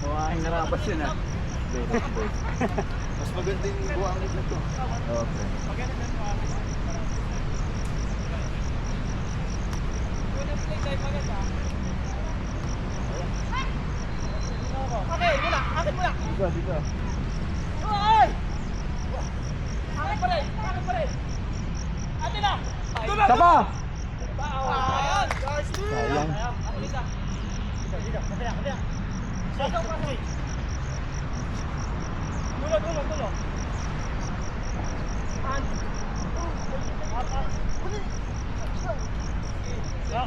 Mawaking narapas yun ah. Mas maganda yung buwang ito to. Okay. Okay, mula. Akit mula. Dito. Ay! Akit pa rin. Akit pa rin. Atin na. Tapa! Ayan. Sayang. Dito. Kapila. Pasok. Tulo.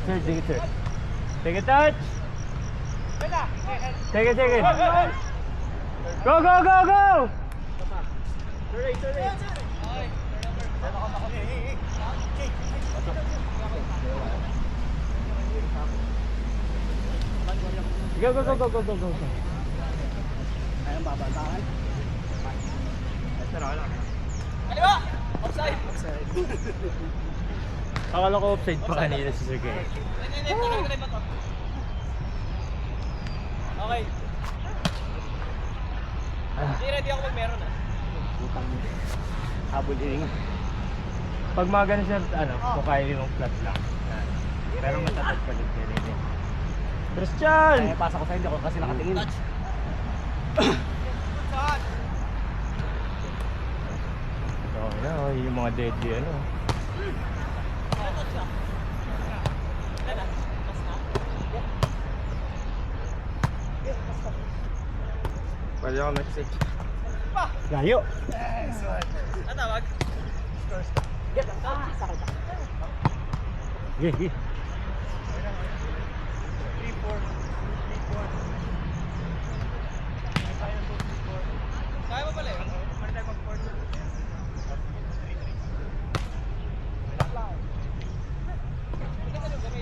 Sir, take it, sir. Take it, touch! Take it. Go! Go. Ayun, babantakan. Kaliwa! Offside! Akala ko offside pa kanina si Sir Gay. Okay. Hindi ready ako mag-meron ah. Habol din nga. Pag mga ganun siya, kung kaya yung flat lang. Pero matatag pa din kaya rin. Christian! Ay, pasa ko sa hindi ako kasi nakatingin. So, yung mga deadly Pwede ako message. Layo! Ang tawag? Sige. Kaya mo pala yun?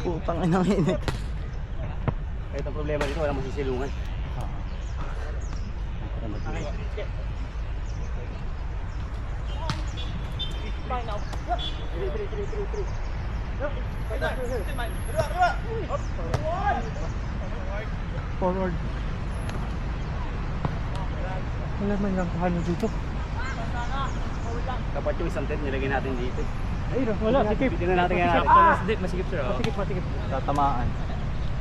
Putang inang init. Ito ang problema dito, walang masisilungan. Fine now. Forward. Wala man lang paano dito. Dapat yung isang tent nilagay natin dito. Ay, wala. Sikip. Tingnan natin kaya natin. Masikip sir. Masikip. Tatamaan.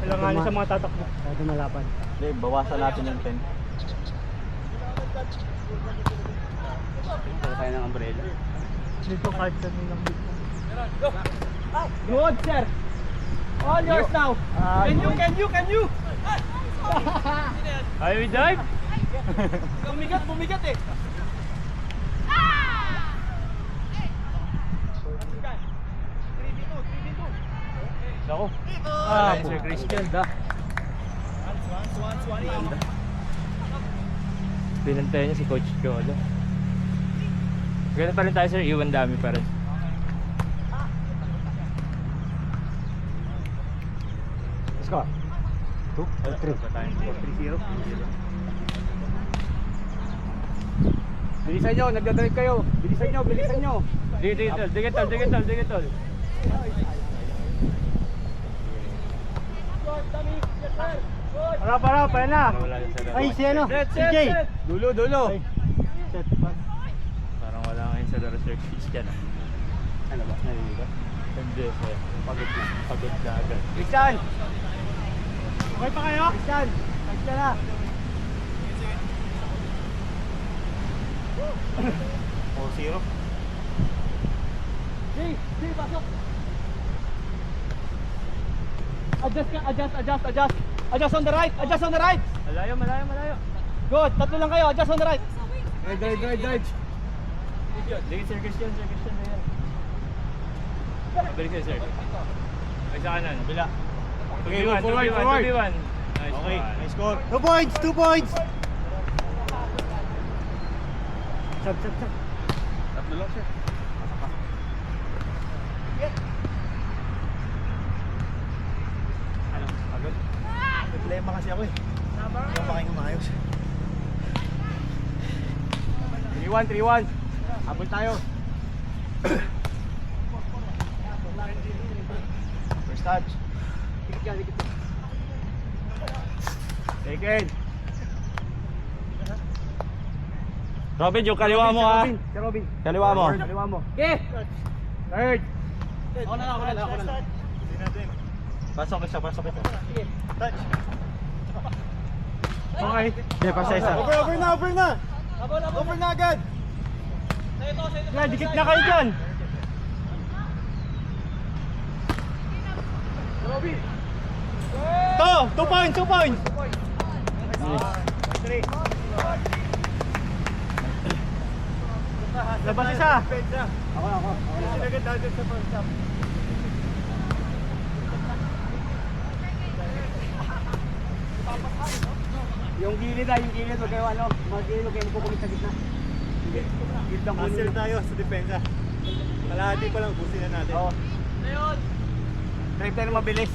Kailangan sa mga tatakbo. Dito malaban. Hindi, bawasan natin yung tent. Ito tayo ng umbrella. Dito kahit sa nilang dito. Go! Good, sir! All yours now! Can you? Are we dive? Bumigat eh! Ako. Sir Christian. Pinantayan niya si Coach Jolo. Ganun pa rin tayo sir, iwan dami pa rin. Let's go. 2 or 3? 3-0. Bilisan nyo, nagdadrive kayo. Bilisan nyo. Digital. Harap, ayan na. Ay, si ano? Si Jay. Dulo. Set. Parang wala ngayon sa laro Sir Christian. Ano ba? Narinig ba? Hindi, sir. Pagod na agad. Christian! Okay pa kayo? Christian! Thanks ka na. 4-0. Jay, pasok! Adjust on the right! Malayo. Good! Tatlo lang kayo, adjust on the right! Drive. Sige, Sir Christian. Balik kayo, sir. Ay, sa kanan, bila. Okay, forward. 2v1. Okay, nice score. 2 points. Sab. Tatlo lang siya. Ano? Agad? Problema kasi ako eh. Hindi pa kayo umayos. 3-1. Habol tayo. First touch. Take it. Robin, yung kaliwa mo ha. Si Robin. Kaliwa mo. Kaliwa mo. Okay. Third. Ako na lang. Hindi natin. Pasok isa. Sige. Touch. Okay. Hindi, pasa isa. Over na. Abol. Over na agad. Sa'yo to. Yan, dikit na kayo dyan. Robin. To! 2 points. Labas isa. Ako. Sinagad natin sa first half. Yung gilid huwag kayo mag-gilid, huwag kayo magkukumit sa gitna. Gilid lang Cancel tayo sa depensa. Kalahati pa lang, busin na natin. Oo. Drive tayo mabilis.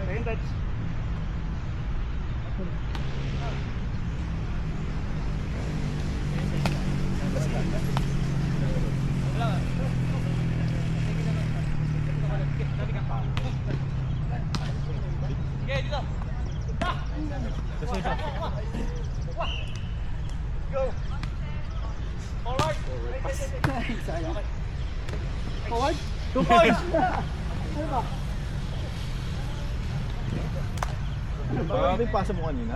Second touch. Sige, dito. Go. Forward. Forward. 2 points. Ano yung pasa mo kanina?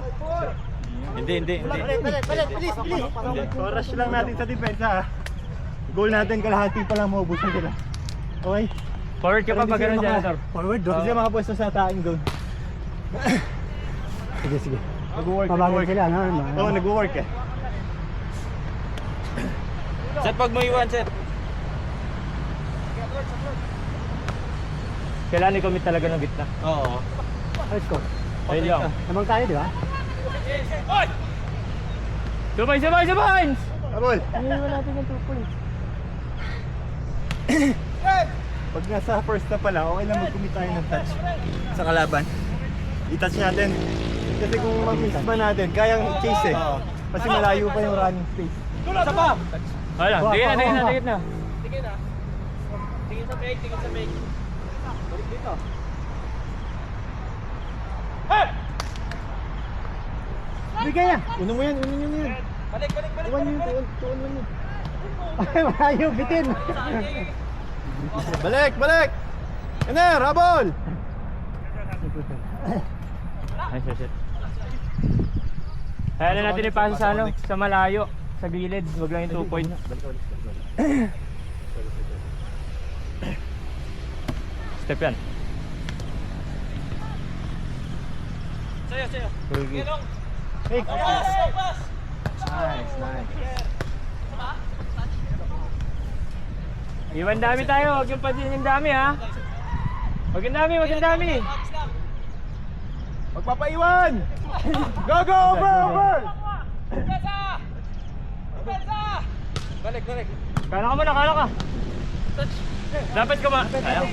Hindi. Balik, please. Rush lang natin sa depensa ha. Goal natin kalahati pa lang maubos na sila. Okay? Forward ka pa pag ganun dyan, Sir. Forward, doon. Hindi sila makapwesto sa taing zone. Sige. Nag-work. Mabagal sila, no? Oo, nag-work eh. Set pag mo iwan, set. Kailangan i-commit talaga ng gitna. Oo. Let's go. Ayun lang. Namang tayo, di ba? 2 points. Abol! Iniwan natin ng 2 points. Pag nasa first na pala, okay lang mag-commit tayo ng touch sa kalaban. I-touch natin. Kasi kung mag-miss ba natin, kayang chase eh. Kasi malayo pa yung running space. Isa pa. Wala, tingin na. Tingin na. Tingin sa break. Balik dito. Bigay na. Uno mo yan. Balik. Tuwan mo yun. Ay, malayo, bitin. Balik! Ener, habol! Nice shot. Kaya na natin ipasa sa sa malayo, sa gilid, wag lang yung 2 points. Step yan. Sa'yo. Sige. Hey, Pass. nice. Iwan dami tayo, wag yung pansin yung dami ha. Wag yung dami. Magpapaiwan! Go, over! Balik. Kala ka. Dapat ka ba? Ayaw.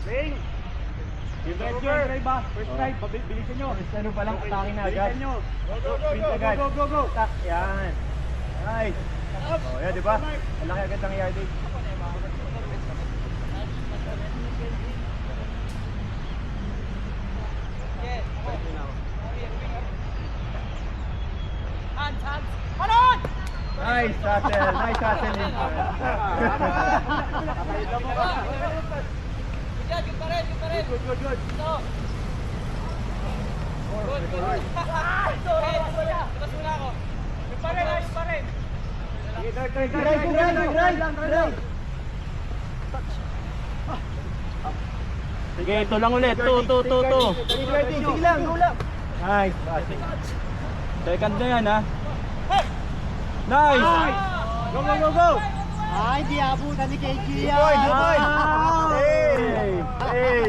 Ling! Yung drive ba? First drive, bilisan nyo. Ano pa lang, atake na agad. Go! Tak, yan. Nice. Oh, yan, di ba? Malaki agad ang yardage. Hands. Panon! Nice hustle. Good pa rin. Good. Ito. Good. Sorry. Labas muna ako. Good pa rin. Drive. Sige, ito lang ulit. 2. Sige lang, go lang. Nice. Second na yan, ha? Nice! Go, go, go, go! Ay, di abutan ni KG yan. Boy, good boy! Hey! Hey!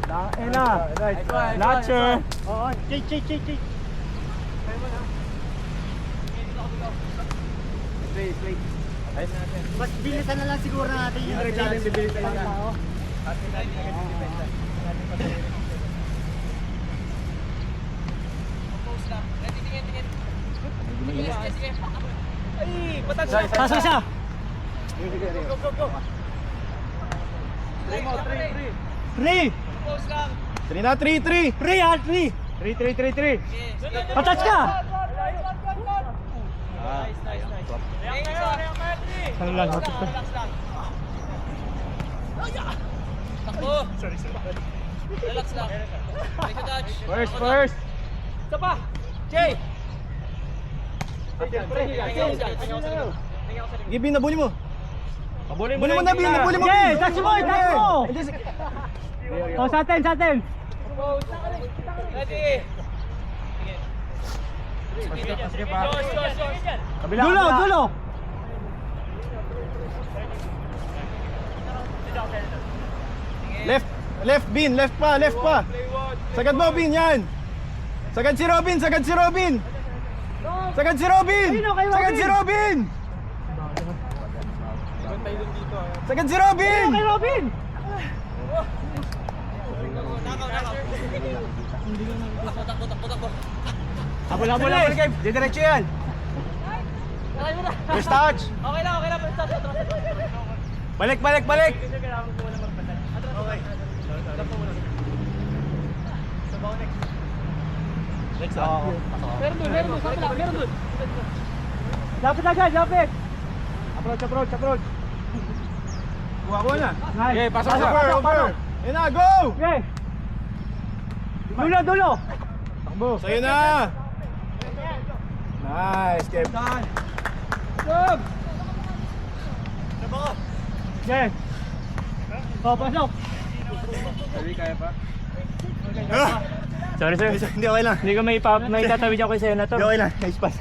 Tangina! Notcher! Oo, chase. Mas bilisan na lang siguro natin yung Bibilisan na lang. Pasok siya. Three. 3 na, 3. Three, ha? Three. 3. Patouch ka. Ano lang, hotip ka. Relax lang. Take a touch. First! Isa pa. Jay. Gibi, nabuli mo. Pabulin Buli mo na, Bin. Nabuli mo, Jay, Bin. touch mo, touch mo. Oh, sa atin. Ready. Dulo. Left, Bin. Left pa. Sagad mo, Bin, yan. Sagad si Robin. Sagad si Robin. Kay Robin. Takbo. Didiretso yan. First touch. Okay lang. Balik. Next. Meron dun. Lapit agad. Approach. Buha na. Nice. Okay, pasok siya. Over. Yan na, go! Okay. Dulo. Takbo. Sa'yo na. Nice, Kev. Okay. Oh, pasok. Sorry, sir. Hindi, okay lang. Hindi ko may tatawid ako sa Senator. Hindi, okay lang. Nice pass.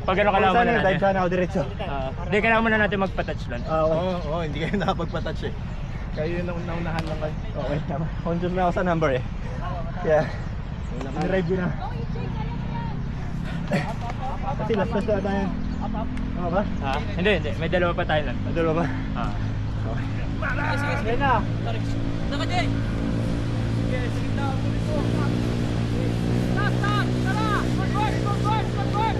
Pag ano kalaban na Dive natin. sana ako diretso. Hindi, kailangan muna natin magpa-touch lang. Oo, hindi kayo nakapagpa-touch eh. Kayo yung naunahan lang kayo. Okay, tama. Conscious na ako sa number eh. Yeah. In-review na. Kasi last na tayo. Tama ba? Hindi. May dalawa pa tayo lang. Madalo ba? Okay na. Saka, Jay. Stop! Tara! Good work!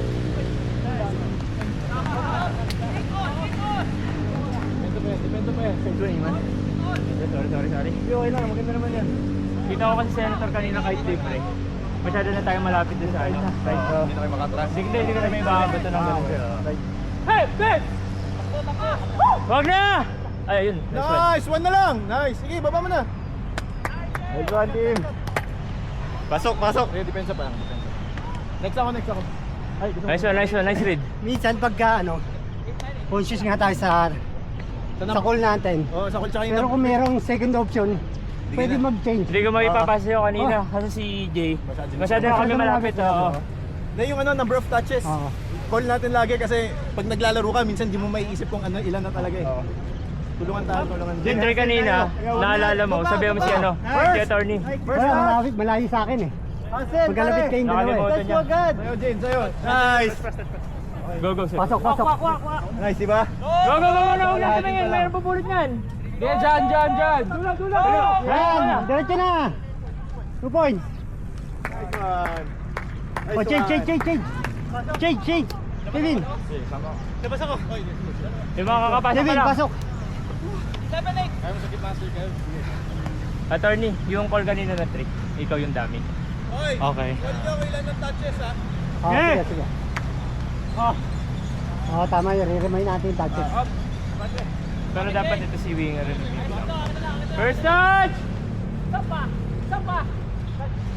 Depende pa yan. Sensor naman. Sorry. Okay lang, maganda naman yan. Kita ko kasi Senator kanina kahit libre. Masyado na tayo malapit din sa ano. Hindi na kayo makatras. Hindi ko na may makabato ng ganun. Hey! Wag na! Ay, ayun. Nice! One na lang! Nice! Sige, baba mo na! Nice one, team! Pasok! Depensa pa lang. Next ako. Ay, Nice one. Nice read. Minsan pagka conscious nga tayo sa call natin. Oo, sa call tsaka Pero kung merong second option, pwede mag-change. Hindi ko maipapasa sa'yo kanina kasi si Jay. Masyado na kami malapit. Oo. na yung number of touches. Call natin lagi kasi pag naglalaro ka, minsan di mo maiisip kung ilan na talaga eh. Tulungan tayo. Yung try kanina, naalala mo, sabihan mo si si attorney. Malayo sa akin eh. Magkalapit kayong dalawa eh. Nakalimutan niya. Sa'yo, Jane, sa'yo. Nice! Go, sir. Pasok. Nice, diba? Go, ulit tumingin. Mayroon pupulot niyan. Diyan. Dulo. Yan, diretso na. 2 points. Nice one. Oh, change. Kevin. Labas ako. Yung mga kakapasok Kevin, ka lang. pasok. Kaya mo sa gitna, sir. Attorney, yung call kanina na trick, ikaw yung dami. Hoy! Okay. Call nyo kung ilan ng touches, ha? Sige. Tama yun. Re-remind natin yung touches. Pero dapat ito si Winger. First touch! Sapa.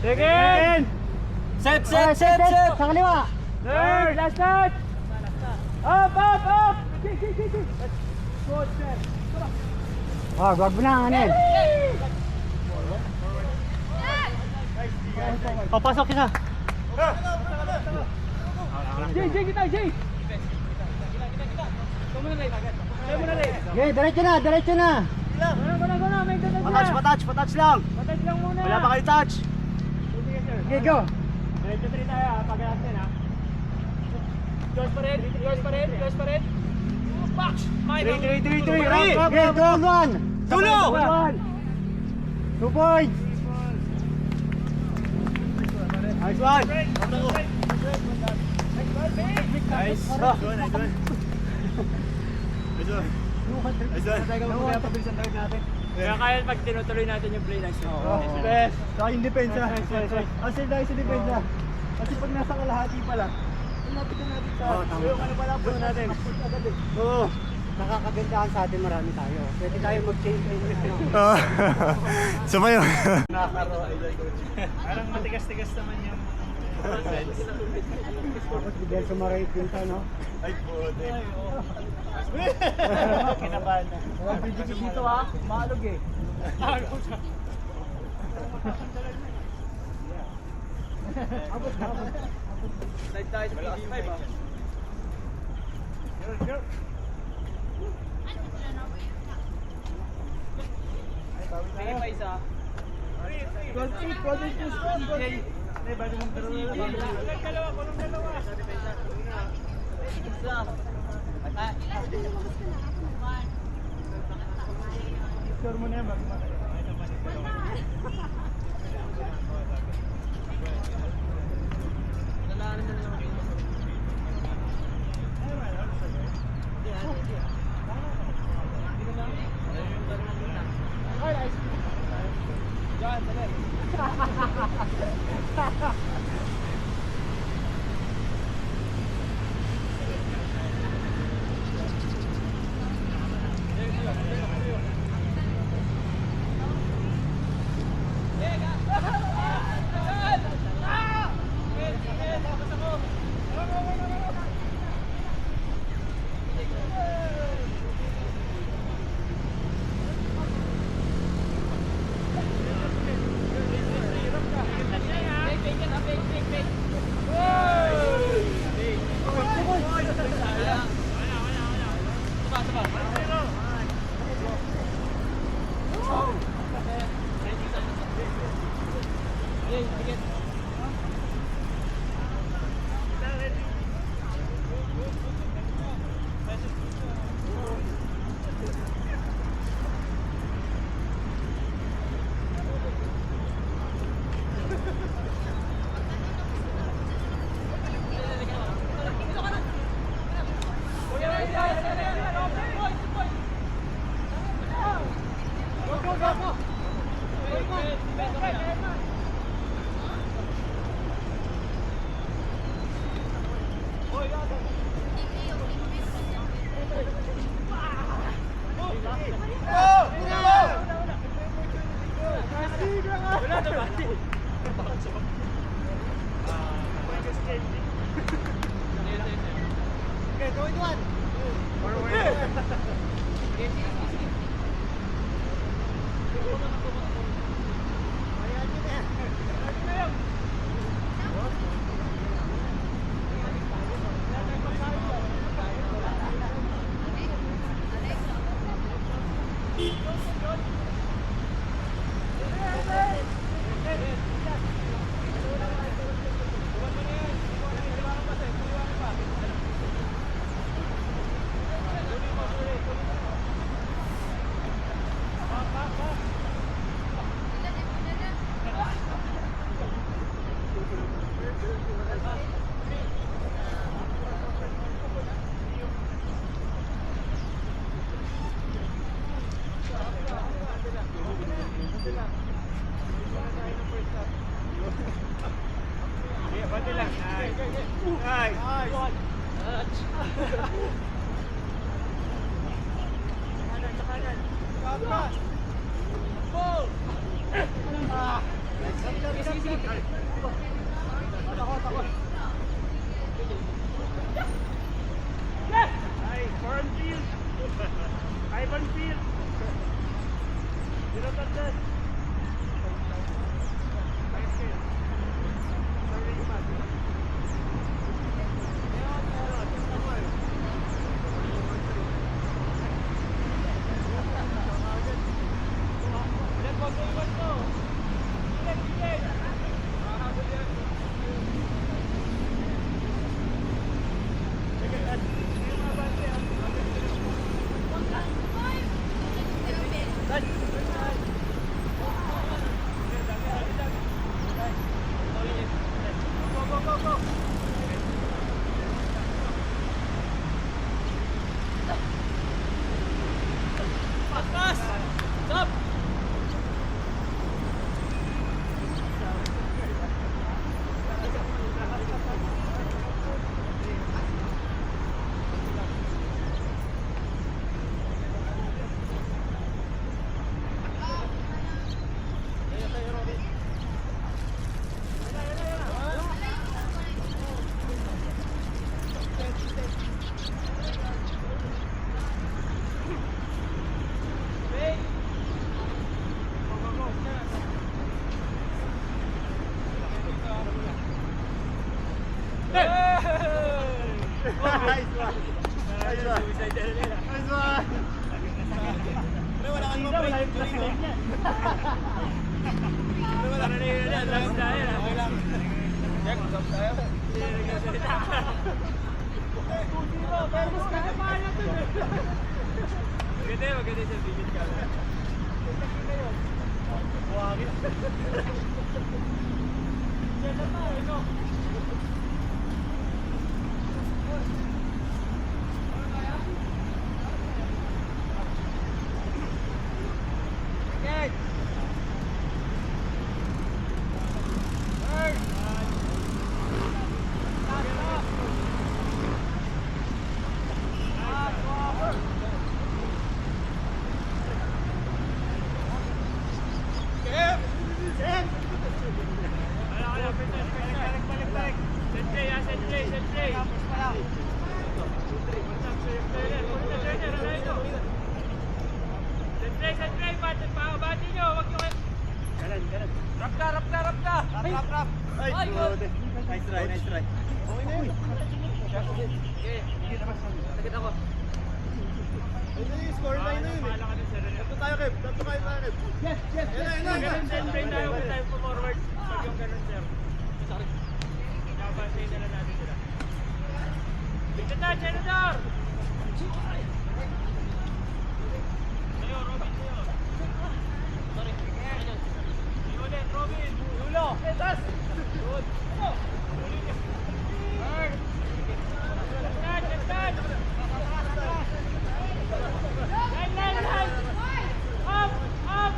Second! Set. Sa kaliwa. Third! Last touch! Up! Wag mo na, Anel. Pasok isa. Jay, kita, Jay! Ikaw muna, Ray. Ikaw muna, Ray. Okay, diretso na, diretso na. Guna, may touch na. Patouch lang. Patouch lang muna. Wala pa kayo touch. Okay, go. Diretso 3 tayo ha, pag natin ha. Yours pa rin, yours pa rin, yours pa rin. Box! Mine. 3. Rank up. Okay, goal 1. Dulo! 2 points. Nice one. Nice. Kaya kaya pag tinutuloy natin yung play ng Best. Saka yung depensa. Kasi dahil sa depensa. Kasi pag nasa kalahati pa lang, lapit na natin sa yung ano pala po natin. Oo. Nakakagandahan sa atin, marami tayo. Pwede tayo mag-change So ba yun? Parang matigas-tigas naman yung Tapos bigyan sumaray pinta, no? Ay po, kinabahan na. Pidikit dito ha, maalog eh. Slide tayo sa PD5 ha. Sige pa isa. 12-8 Sure mo na yan, Field. Nice one. Nice one. Nice one. Pre, wala kang mapay. Pre, wala kang mapay. Okay lang. Check, stop tayo. Maganda siya, bigit ka lang. Buwagin. Diyan na tayo, no? Okay. Ay, good. Nice try, nice try. Okay na yun. Okay. Sakit ako. Ayun na yung score line na yun eh. Tatlo tayo, Kev. Tatlo tayo, Kev. Yes, yes, yes. Ganun tayo forward. Pag yung ganun, sir. Sorry. Napansin na lang natin sila. Bigyan na, Senador! Tayo, Robin, tayo. Sorry. Ulit, Robin. Yulo. Etas! Good. Ano? Bird. Let's go. Line. Up, up.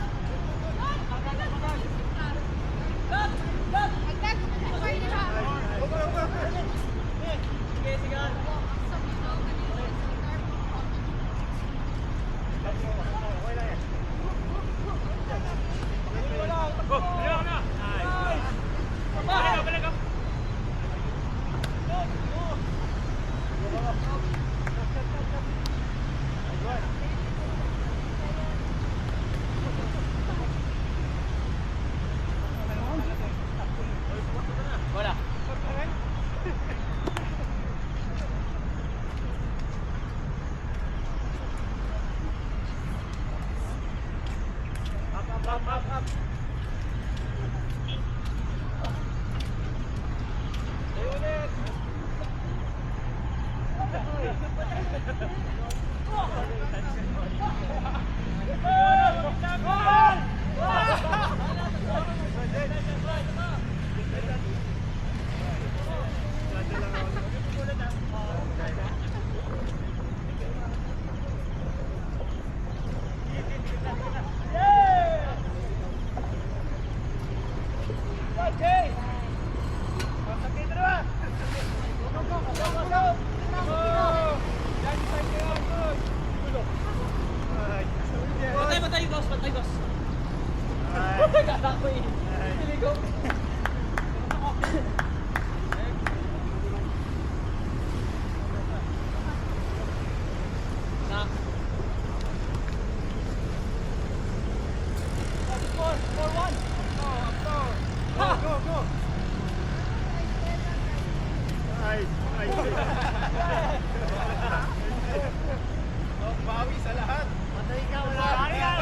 Bawi sa lahat. Patay ka, wala ka.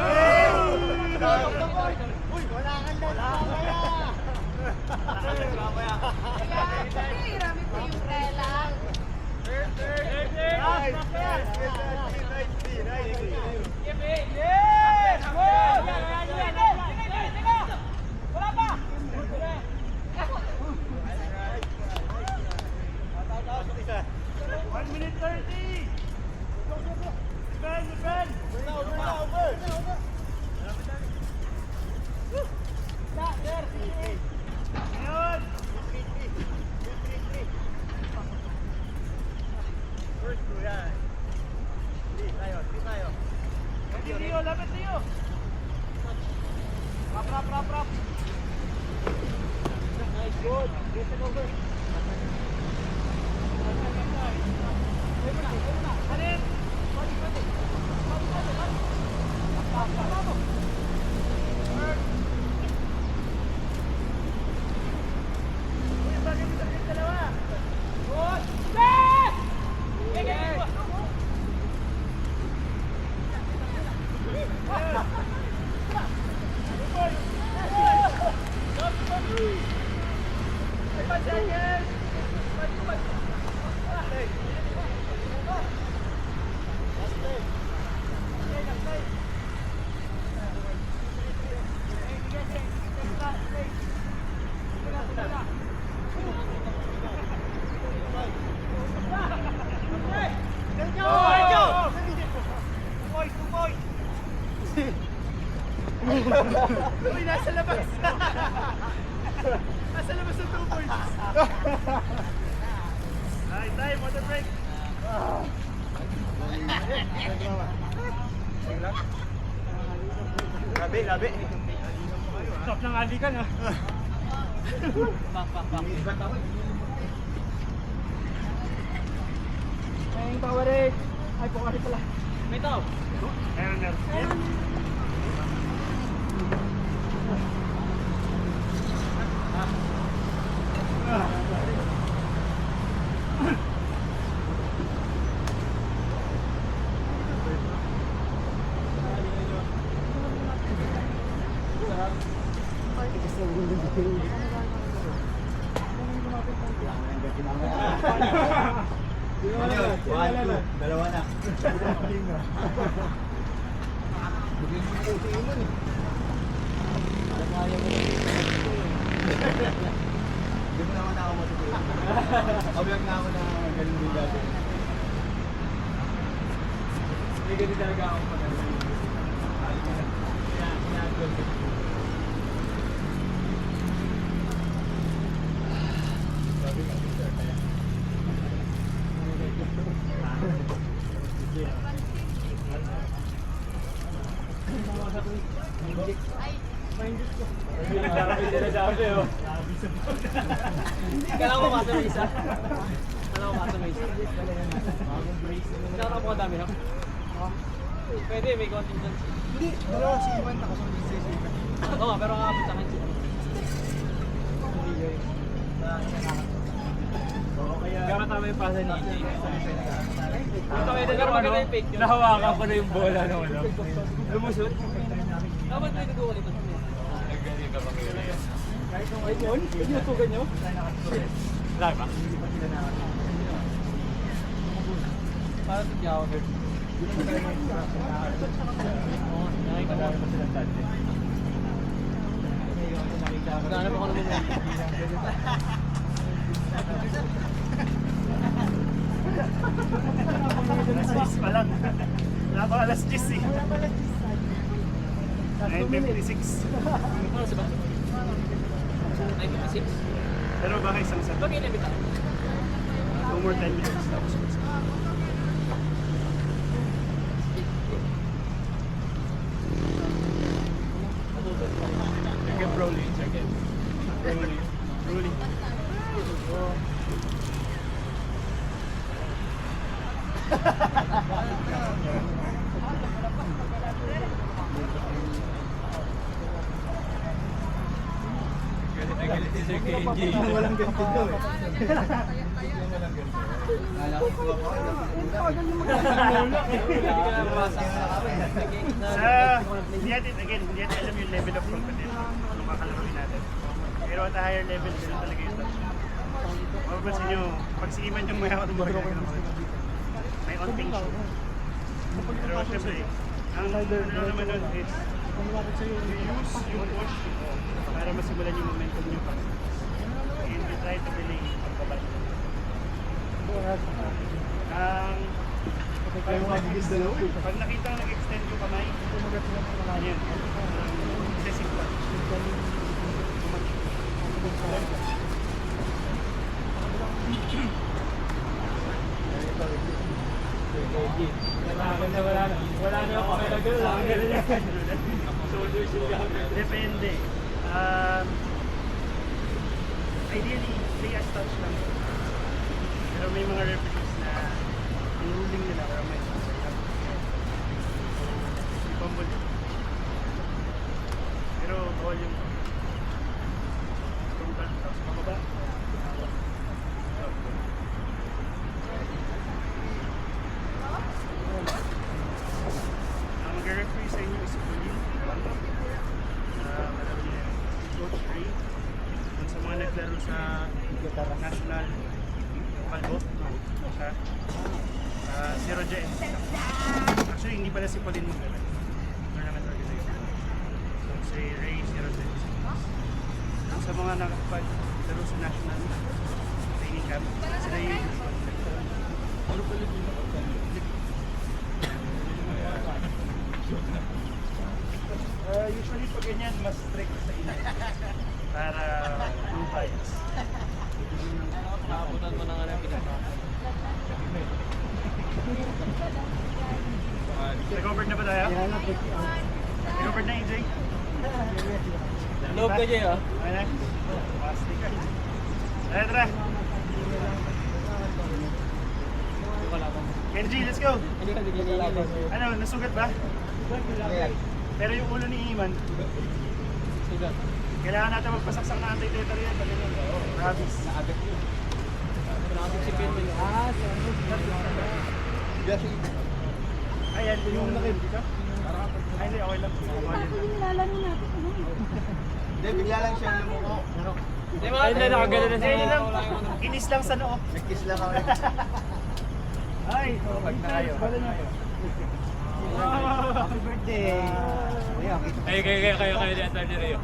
Uy, wala kang dalawa. Hirami ko yung rela. Wala pa! 1 minute 30! Defend! Over! There! Ayun! First go yan. Hindi tayo. Lapit tayo. Rap. Nice, good. Listen over. Hanin! Balik. Bravo. Bird. Uy, bagay dalawa. Good. Set! Uy, nasa labas. Nasa labas ng 2 points. Ay, tayo, motor break. Labi, labi. Stop ng alikan ah. Ay, power Ay, pokari pala. May tao. Meron. Ano yun? 1, 2, dalawa na. Hindi mo naman ako matutulog. Kabiyag na ako na ganun din dati. Hindi ganun talaga ako pag-ganun. Kailangan ko masa may isa. Kailangan ko masa may isa. Kailangan ko dami, no? Pwede, may contingency. Hindi, dalawa si Ivan nakasunod si Ivan. Oo, pero kakapit sa akin siya. Kaya tama yung pasa ni EJ. Ito kayo pero maganda yung fake yun. Nahawakan ko na yung bola ng ano. Lumusot. Dapat may nagawa nito. Nagaling ka pakilala. Ay, yun? Pinutugan nyo? Wala ba? Para sa tiyaw. Naghanap ako naman yun. Alas 10 pa lang. Wala pa alas 10 eh. 9:56. Ano sa ba? 9:56. Pero baka isang set. Bakit inibita? 2 more 10 minutes. Tapos check it, rolling. Check it. Rolling. Rolling. Galit si Sir KJ. Walang ganito doon. Hindi natin alam yung level of competition ng mga kalaro natin. Pero at a higher level, sila talaga yung touch. Mapapansin nyo, pag si Iman yung may hawak ng bola, may on-ping shoot. Pero syempre, ang ano naman nun is, you use yung push para masimulan yung momentum nyo pa. And you try to relay ang babay. Pag nakita ko nag-extend yung kamay, yan. Excessive pa. Wala na ako kaya gano'n lang. Depende. Ideally, play as touch lang. Pero may mga referees na yung ruling nila para may pambol. Pero bawal yung frontal tapos pababa. Ang mag-referee sa inyo is Pauline. Alam niya, Coach Ray. Kung sa mga naglaro sa national Palbo, siya. Si Roger. Actually, hindi pala si Pauline mag-referee. Tournament organization. So, si Ray, si Roger. Sa mga nakapag-laro sa national training camp, sila yung usual. Ano pala yung Usually pag ganyan, mas strict sa ina. Para two bites. Nakabutan mo na nga ng pinaka. Recovered na ba tayo? Yan na, Recovered na, AJ? Loob ka, Jay, ah. Okay na? Pasti ka. Tara, tara. Kenji, let's go! Hindi ka lalaban. Ano, nasugat ba? Pero yung ulo ni Iman, Sugat. kailangan natin magpasaksak na anti-tetar yan. Rabies. Naagad yun. Nakapag si Ken. Ayan, yung nakita. Ay, hindi, okay lang. Nilalaro natin. Hindi, bigla lang siya lumuko. Hindi ba? Hindi, nakagano na Hindi siya. lang, inis lang sa noo. Nag-kiss lang ako. Ay, pag na kayo. Happy birthday. Ayan, kita. Kayo ni Atty. Rio.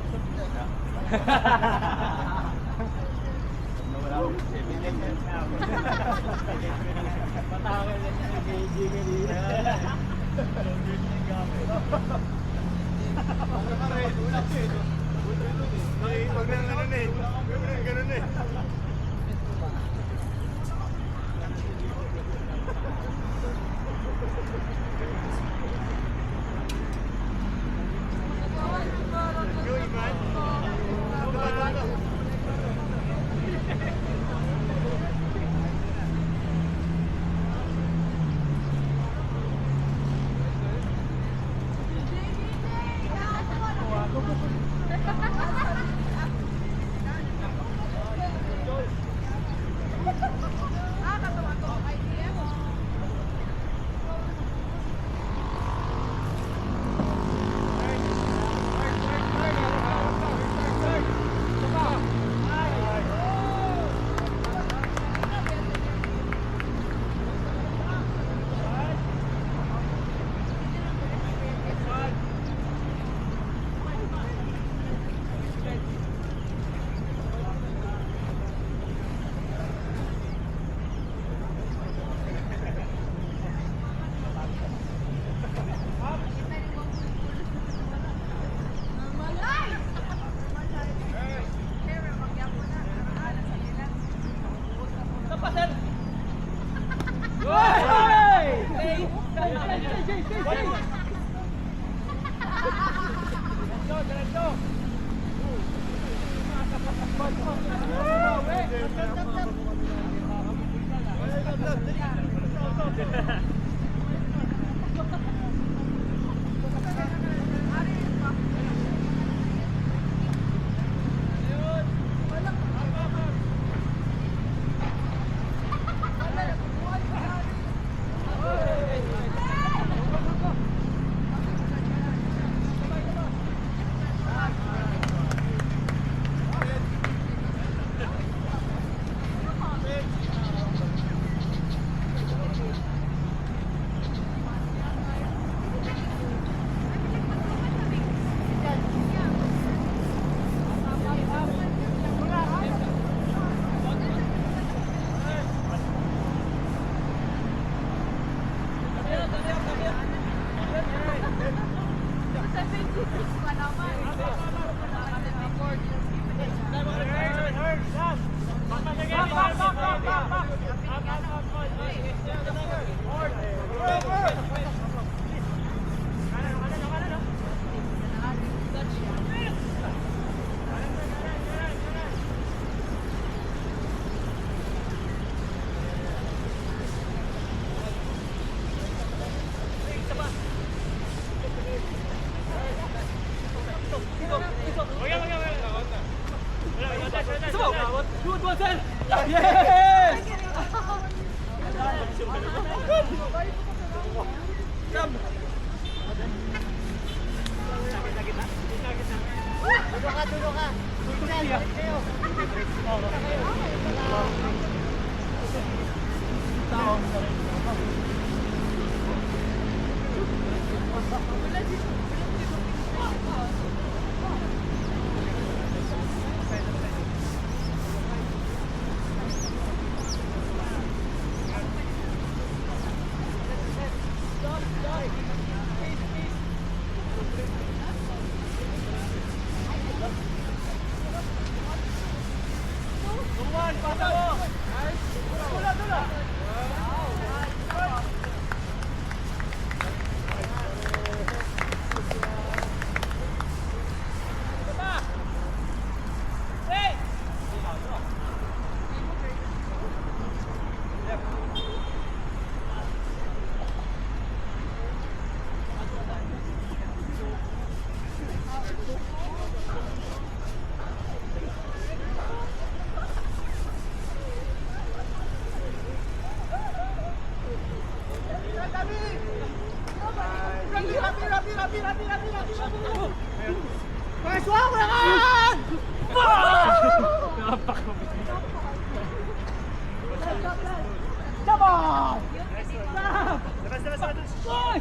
Pag na ganun eh. Ganun eh. Go, Iman.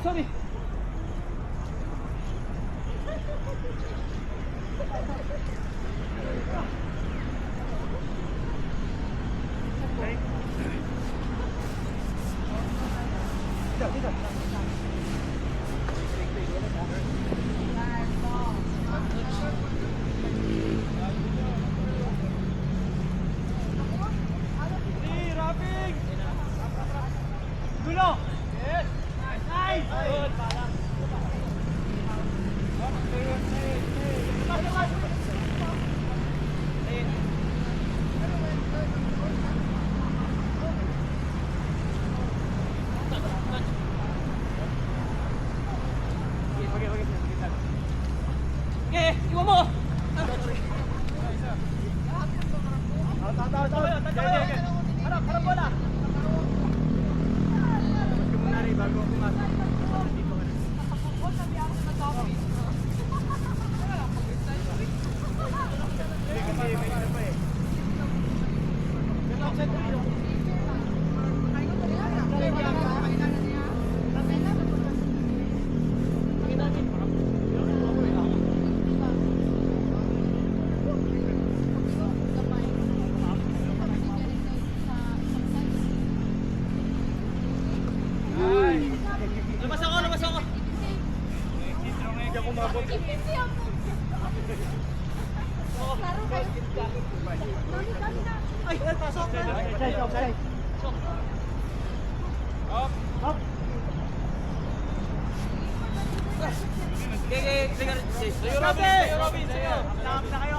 Sorry. Dulo! Yes! Nice! Good! Okay, iwan mo! Harap bola! Lumas ako! Hindi ako mabot. Ay, pasok! Offside. Up! Okay, Sa'yo, Robin! Sa'yo! Up na kayo!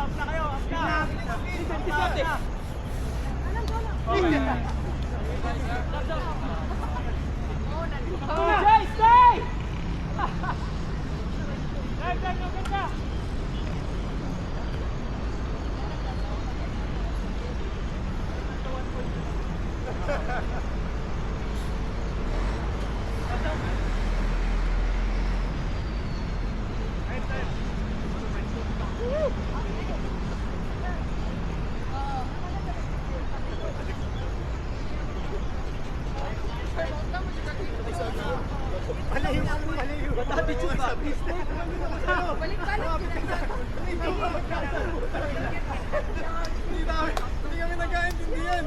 Jay, stay! Ganda! Hindi kami nagkaintindihan.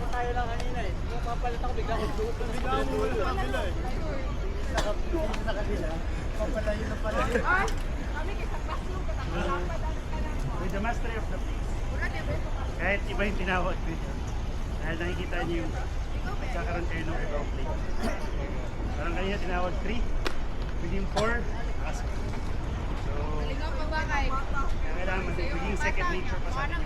Tayo lang kanina eh. Nung papalit ako, bigla ako dugo na Bigla mo wala sa kabila eh. Sa kabila. Papalayo na pala. With the mastery of the piece. Kahit iba yung tinawag dito. Dahil nakikita niyo yung magkakaroon kayo ng ibang play. Parang kanina tinawag 3. Within 4, ask. So, kailangan magiging second nature pa sa akin.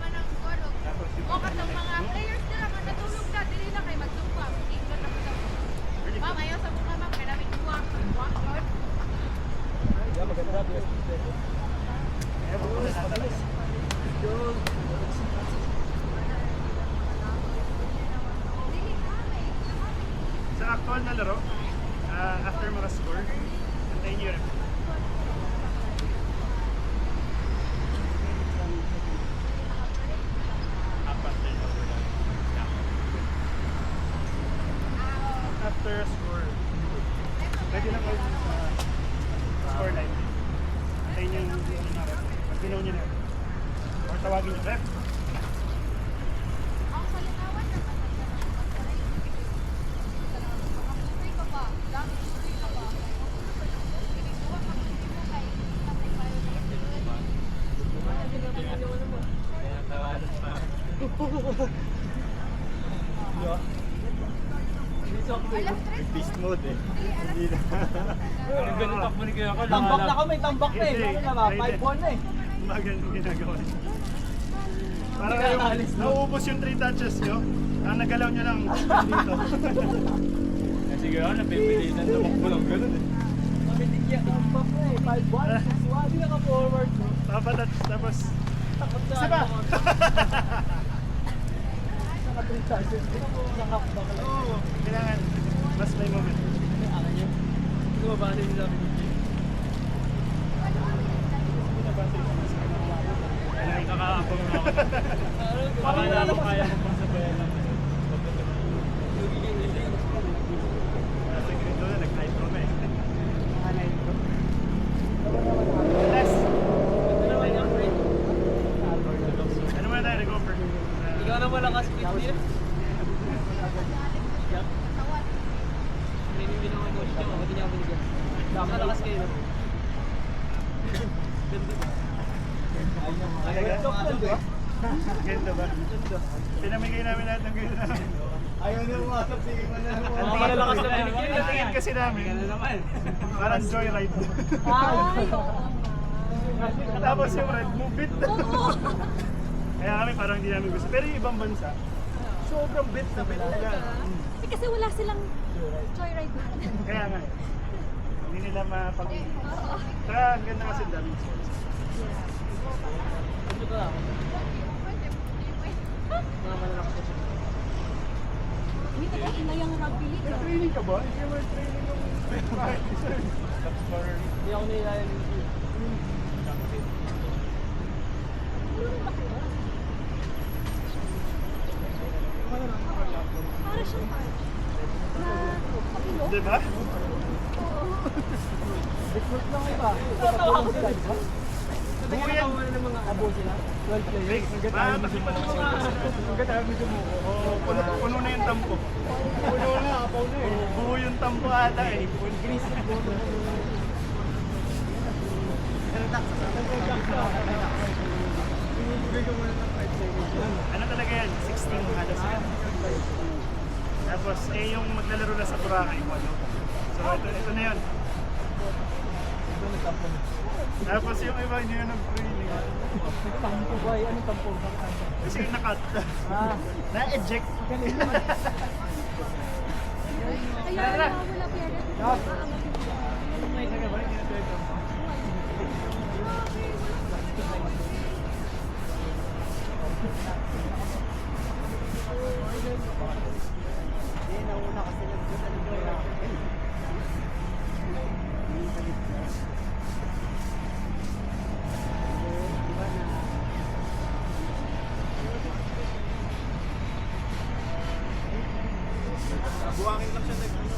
Tapos yung O katong mga players nila nga natulog na dili na kay magsumpa. Ingon na sa. Ma'am, ayaw sa mga ma'am kay namin tuwang. Kaya pupunta sa talas. Sa actual na laro, after maka-score, antayin niyo yung referee. After a score, pwede lang kayo sa score line. Antayin niyo yung ref. Pag ginaw niyo na, or tawagin yung ref. Ang salinawan na Beast mode eh. Hindi na. Yung ganun takbo ni Kuya Carl. Tambak na kami, tambak na eh. Hindi. Ano na ba? 5-1 na eh. Magandang ginagawa niyo. Parang yung nauubos yung 3 touches nyo, ang nagalaw nyo lang dito. Kasi gano'n, napipilitan na makbo lang ganun eh. Pamitigyan tambak na eh. 5-1, 6-1. Hindi naka-forward. Papatouch, tapos Takot sa isa pa! Naka-3 touches. Naka-half back lang. Oo, kailangan mas may moment. bumabasa din sa amin. Ay, kakaabang mo ako. Baka na ako kaya mo pang sabayan lang. Nasa grito na, nag-hydro na eh. Ano mo na tayo, nag-offer? Ikaw na malakas pitch niya. Hindi naman ikaw siya, hindi niya ako binigyan. Malakas kayo. Ganda ba? Ganda ba? Pinamigay namin lahat ng ganda namin. Ayaw na umasap, sige man na Ang malakas na binigyan. Ang tingin kasi namin, parang joyride. Tapos yung red movie. Kaya kami parang hindi namin gusto. Pero yung ibang bansa, sobrang bit na bit nila. Kasi wala silang joyride na. Kaya nga, hindi nila mapag... Saka ang ganda kasi ang daming sports. Ano ba? Mga malalakas na siya. Hindi ka ba ina yung rugby league? Training ka ba? Hindi mo training yung... Hindi ako nailayan yung view. Para siyang na kapilo. Diba? Recruit lang iba. Tatawag sila, di ba? Buo yan. Ng mga abo sila. 12 players. Kasi pa naman sila. Oo, puno na yung tampo. Puno na, apaw na eh. Buo yung tampo ata eh. Ano talaga yan? 16 halos yan. Tapos eh yung maglalaro na sa Boracay mo, no? So ito na yun. Tapos yung iba hindi na nag-training. Tampo ba? Anong tampo? Kasi na-cut. Na-eject. Kaya wala pera. Hindi, nauna kasi nagpunta ng Boracay. Diba na... Buwangin lang siya nag-ano.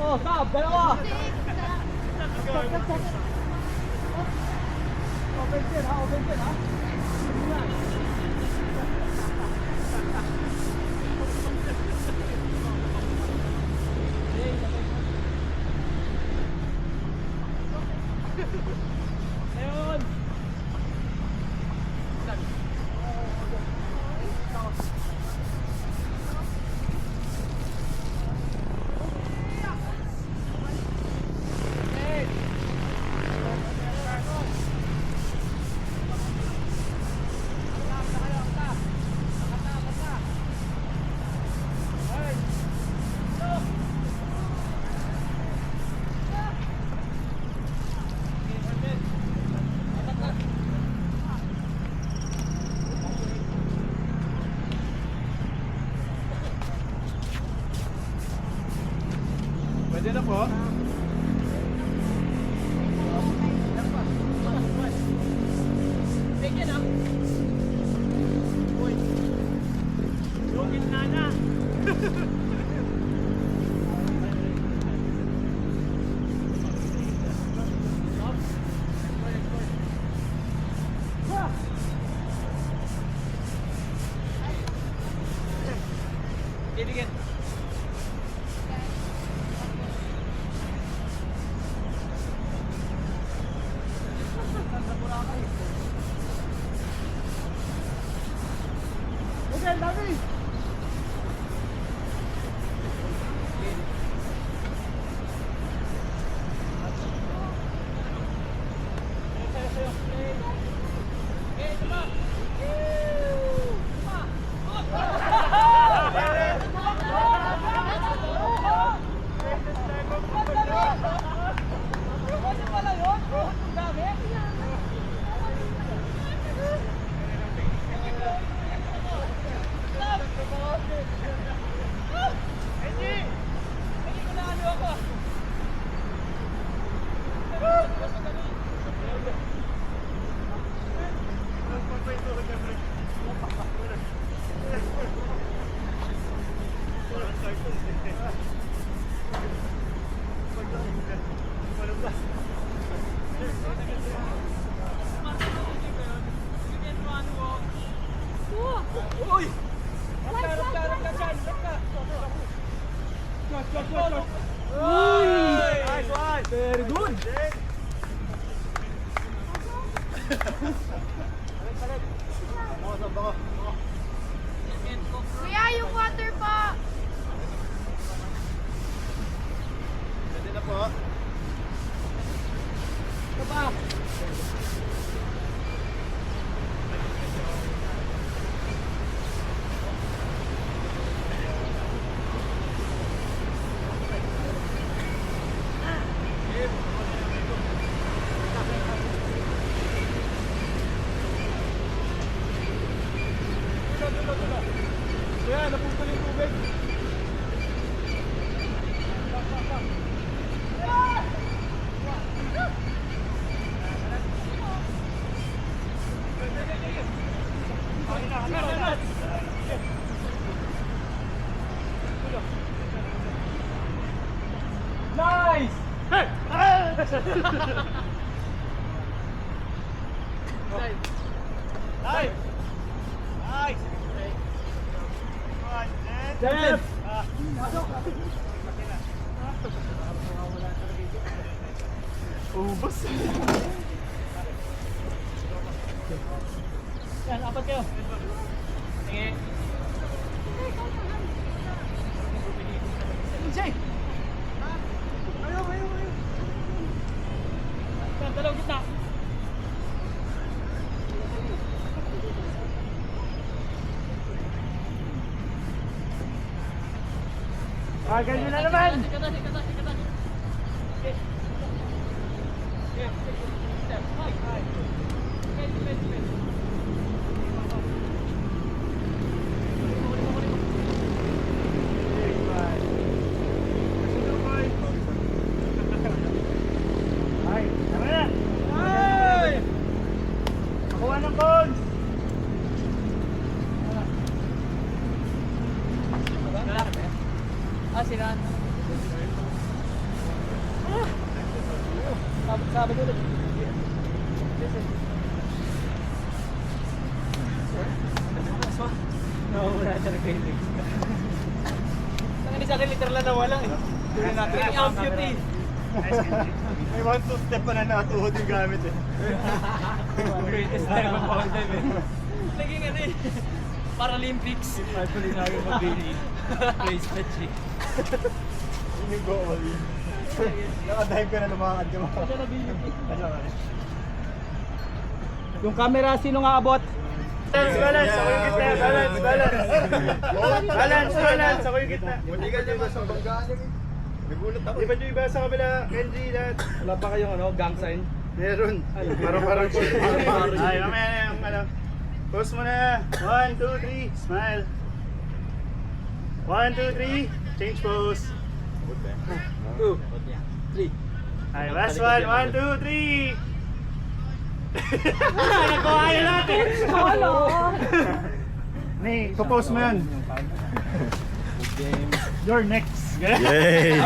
Oh, stop! Dalawa! Offensive ha, offensive ha. Ayun! Pwede na po. Bigyan ah. Yung gitna na. Bigyan. Very good. Kuya, yung water po. Pwede na po. Kuya, naputol yung tubig. Nice! Nice! Nice! Jeff! Ubus. Yan, apat kayo. Tingin. Jay! Ayaw. Yan, dalawang gitna. Ganyan na naman! Ay, tama na! Ay! Nakuha ng cones! Sinan. Sabi ko ulit. Nawawala siya ng painting. Sa akin literal na nawala eh. Tuloy natin yung amputee. May 1-2 step pa na nakatuhod yung gamit eh. Greatest time of all time eh. Naging ano eh. Paralympics. Patuloy na yung mabili. Bracelet eh. Yun yung goal. Nakadive ka na lumakad ka mga. Yung camera, sino nga abot? Balance! Ako yung gitna! Balance! Ako yung gitna! Hindi ka dyan ba sa banggaan eh? Nagulat ako. Iba yung iba sa kabila, Kenji, lahat. Wala pa kayong ano, gang sign? Meron. Parang ay, mamaya na yung ano. Pose mo na. 1, 2, 3. Smile. 1, 2, 3. Change pose. 2, 3. Ay, last one. 1, 2, 3. Nagawa na natin. Nay, propose mo yan. You're next. Yay!